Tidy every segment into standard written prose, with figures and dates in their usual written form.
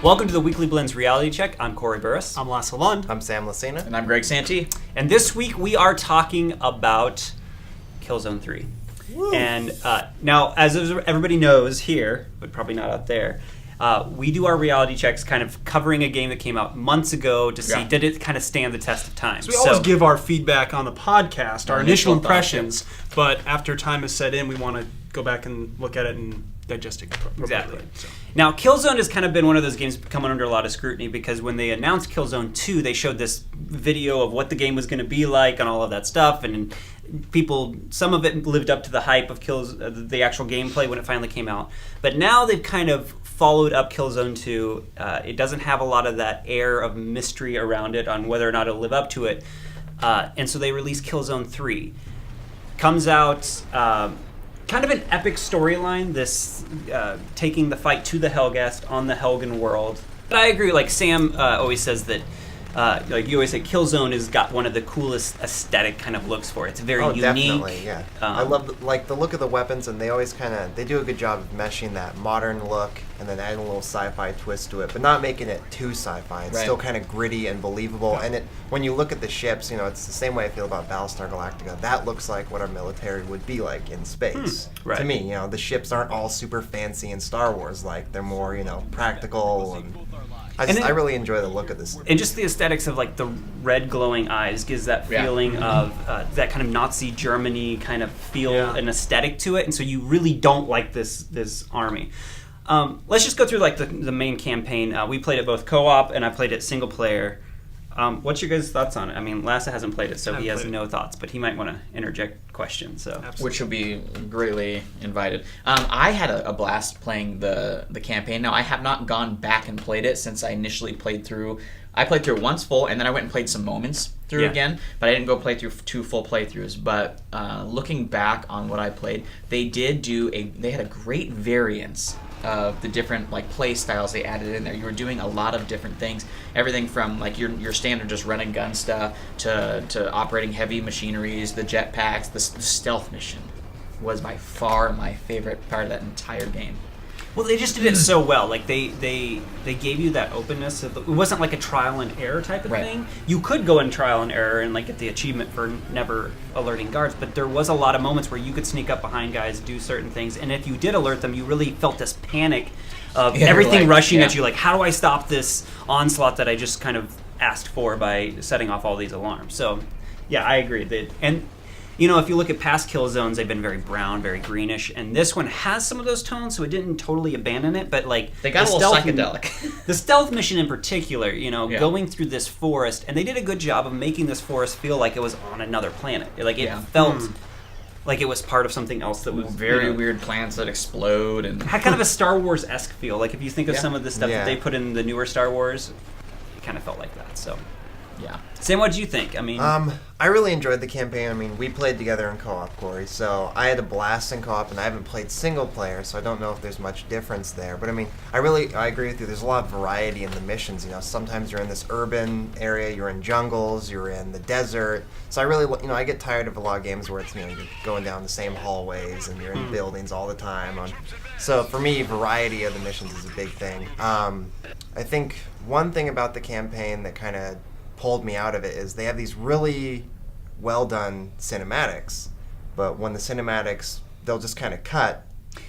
Welcome to the Weekly Blends Reality Check. I'm Corey Burris. I'm Lasse Lund. I'm Sam Lucena. And I'm Greg Santee. And this week we are talking about Killzone 3. Woo. And now, as everybody knows here, but probably not out there, we do our reality checks kind of covering a game that came out months ago to see did it kind of stand the test of time. So we always give our feedback on the podcast, our initial impressions, but after time is set in, we want to go back and look at it and digest it appropriately. Exactly. So. Now, Killzone has kind of been one of those games coming under a lot of scrutiny because when they announced Killzone 2, they showed this video of what the game was going to be like and all of that stuff, and people, some of it lived up to the hype of the actual gameplay when it finally came out. But now they've kind of followed up Killzone 2. It doesn't have a lot of that air of mystery around it on whether or not it'll live up to it. And so they released Killzone 3. Comes out kind of an epic storyline, this taking the fight to the Helghast on the Helgen world. But I agree, like Sam always says that like you always say, Killzone has got one of the coolest aesthetic kind of looks for it. It's very unique. Definitely, yeah. I love the look of the weapons, and they always they do a good job of meshing that modern look and then adding a little sci-fi twist to it, but not making it too sci-fi. It's still kind of gritty and believable. And when you look at the ships, it's the same way I feel about Battlestar Galactica. That looks like what our military would be like in space. Right. To me, the ships aren't all super fancy in Star Wars. Like they're more, practical and. I really enjoy the look of this. And just the aesthetics of like the red glowing eyes gives that feeling of that kind of Nazi Germany kind of feel and aesthetic to it. And so you really don't like this army. Let's just go through like the main campaign. We played it both co-op and I played it single player. What's your guys' thoughts on it? I mean, Lasse hasn't played it, so he has no thoughts, but he might want to interject questions. So, which will be greatly invited. I had a blast playing the campaign. Now, I have not gone back and played it since I initially played through. I played through once full, and then I went and played some moments through again, but I didn't go play through 2 full playthroughs. But looking back on what I played, they had a great variance of the different play styles they added in there. You were doing a lot of different things, everything from your standard just run and gun stuff to operating heavy machineries, the jetpacks. The stealth mission was by far my favorite part of that entire game. Well, they just did it so well. Like they gave you that openness. It wasn't like a trial and error type of thing. You could go in trial and error and get the achievement for never alerting guards, but there was a lot of moments where you could sneak up behind guys, do certain things, and if you did alert them, you really felt this panic of everything rushing at you. Like, how do I stop this onslaught that I just kind of asked for by setting off all these alarms? So, yeah, I agree. If you look at past Killzones, they've been very brown, very greenish, and this one has some of those tones, so it didn't totally abandon it, but they got a little psychedelic. The stealth mission in particular, going through this forest, and they did a good job of making this forest feel like it was on another planet. It felt like it was part of something else that was very weird plants that explode and had kind of a Star Wars-esque feel. Like if you think of some of the stuff that they put in the newer Star Wars, it kind of felt like that. So. Yeah. Sam, what did you think? I really enjoyed the campaign. We played together in co-op, Corey, so I had a blast in co-op, and I haven't played single player, so I don't know if there's much difference there. But I agree with you. There's a lot of variety in the missions. Sometimes you're in this urban area, you're in jungles, you're in the desert. So I really, I get tired of a lot of games where it's you're going down the same hallways and you're in buildings all the time. So for me, variety of the missions is a big thing. I think one thing about the campaign that kind of pulled me out of it is they have these really well done cinematics, but when the cinematics, they'll just kind of cut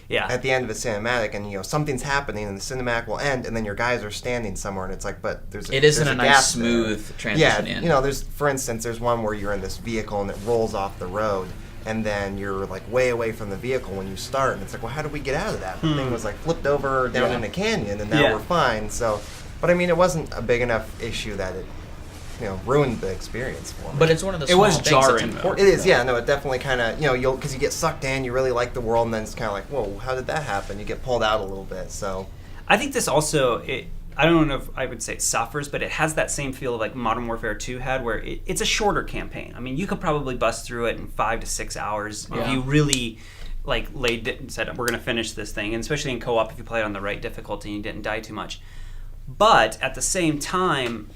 at the end of a cinematic, and something's happening and the cinematic will end, and then your guys are standing somewhere, and it's like, but it isn't a nice smooth transition in. For instance, there's one where you're in this vehicle and it rolls off the road, and then you're way away from the vehicle when you start, and it's like, well, how did we get out of that? The thing was flipped over down in a canyon, and now we're fine. So, but it wasn't a big enough issue that it ruined the experience for me. But it's one of the small things jarring, that's important. It is, it definitely kind of, because you get sucked in, you really like the world, and then it's kind of like, whoa, how did that happen? You get pulled out a little bit, so. I think this also, I don't know if I would say it suffers, but it has that same feel of Modern Warfare 2 had, where it's a shorter campaign. You could probably bust through it in 5 to 6 hours if you really laid it and said, we're going to finish this thing, and especially in co-op if you play it on the right difficulty and you didn't die too much. But at the same time,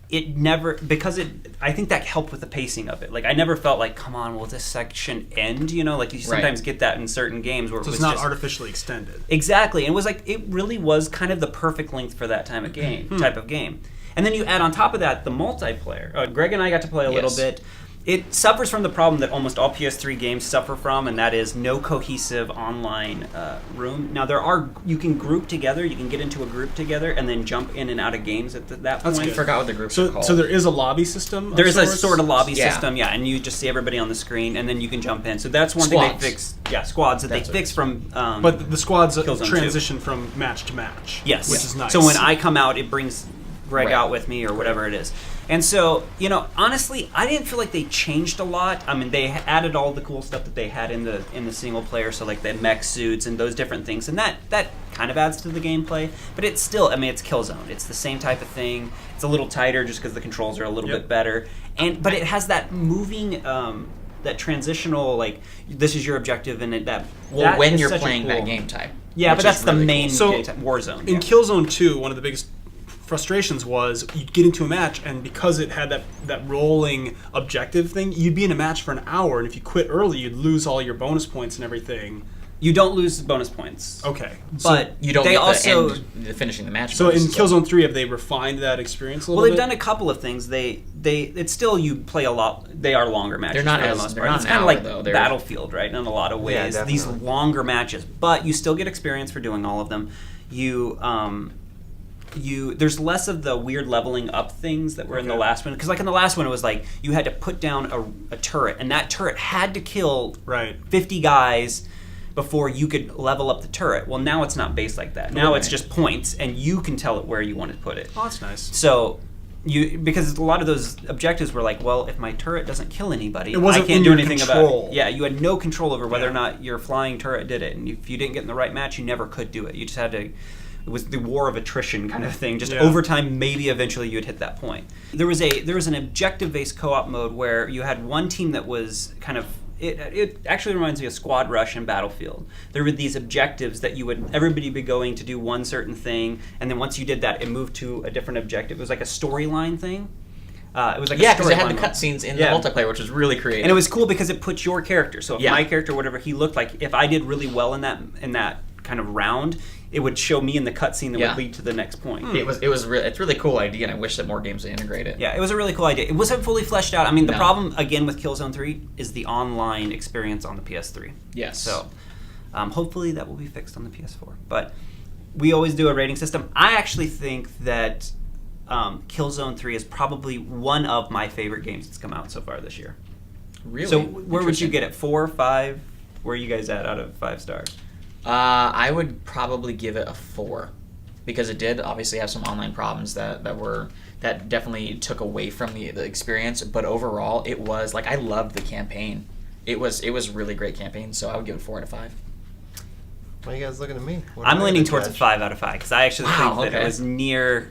it never, because I think that helped with the pacing of it. Like, I never felt like, come on, will this section end? You know, like you sometimes get that in certain games where So it was it's not just, artificially extended. Exactly. And it was like, it really was kind of the perfect length for that type of game. And then you add on top of that the multiplayer. Greg and I got to play a little bit. It suffers from the problem that almost all PS3 games suffer from, and that is no cohesive online room. Now, you can group together, you can get into a group together, and then jump in and out of games at that point. I forgot what the groups are called. So there is a lobby system? There is a sort of lobby system, and you just see everybody on the screen, and then you can jump in. So that's one thing they fixed. Yeah, squads that they fixed from but the squads Killzone transition from match to match. Yes. Which is nice. So when I come out, it brings Greg out with me or whatever it is. And so, honestly, I didn't feel like they changed a lot. I mean, they added all the cool stuff that they had in the single player, so like the mech suits and those different things, and that kind of adds to the gameplay. But it's still, it's Killzone. It's the same type of thing. It's a little tighter just because the controls are a little bit better, but it has that moving, that transitional, like this is your objective, and when you're playing that game type. Yeah, but that's the main game type, Warzone. In Killzone 2, one of the biggest frustrations was you'd get into a match, and because it had that rolling objective thing, you'd be in a match for an hour, and if you quit early, you'd lose all your bonus points and everything. You don't lose bonus points. Okay. But you don't they get also the finishing the match. So in Killzone 3, have they refined that experience a little bit? Well, they've done a couple of things. It's still, you play a lot. They are longer matches. They're not for the as most they're part. not It's an kind of hour, like though. Battlefield, right? In a lot of ways, Yeah, these definitely. longer matches, but you still get experience for doing all of them. There's less of the weird leveling up things that were in the last one, because like in the last one it was like you had to put down a turret, and that turret had to kill 50 guys before you could level up the turret. Well, now it's not based like that. Now it's just points, and you can tell it where you want to put it. Oh, that's nice. So because a lot of those objectives were like, well, if my turret doesn't kill anybody, wasn't I can't in do your anything control. about it. Yeah, you had no control over whether or not your flying turret did it, and if you didn't get in the right match, you never could do it. You just had to. It was the war of attrition kind of thing. Just over time, maybe eventually you'd hit that point. There was an objective-based co-op mode where you had one team that was kind of. It actually reminds me of Squad Rush and Battlefield. There were these objectives that everybody be going to do one certain thing, and then once you did that, it moved to a different objective. It was like a storyline thing. It was like because it had the cutscenes in the multiplayer, which was really creative. And it was cool because it puts your character. So if my character, whatever he looked like, if I did really well in that kind of round, it would show me in the cutscene that would lead to the next point. It's a really cool idea, and I wish that more games would integrate it. Yeah, it was a really cool idea. It wasn't fully fleshed out. I mean, the problem again with Killzone 3 is the online experience on the PS3. Yes. So hopefully that will be fixed on the PS4. But we always do a rating system. I actually think that Killzone 3 is probably one of my favorite games that's come out so far this year. Really? So where would you get it? 4, 5? Where are you guys at out of 5 stars? I would probably give it a 4, because it did obviously have some online problems that definitely took away from the experience. But overall, it was like I loved the campaign. It was a really great campaign, so I would give it 4 out of 5. Why are you guys looking at me? I'm leaning towards a 5 out of 5 because I actually think that it was near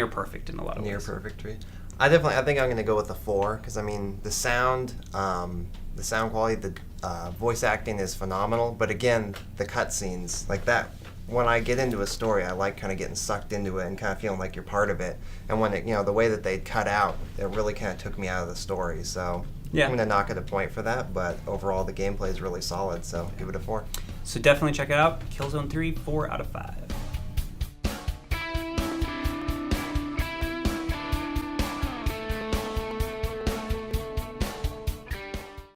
perfect in a lot of ways. Near perfect tree. I think I'm going to go with a 4 because I mean the sound quality, the voice acting is phenomenal. But again, the cutscenes like that. When I get into a story, I like kind of getting sucked into it and kind of feeling like you're part of it. And when the way that they cut out, it really kind of took me out of the story. So I'm going to knock it a point for that. But overall, the gameplay is really solid. So give it a 4. So definitely check it out. Killzone 3, 4 out of 5.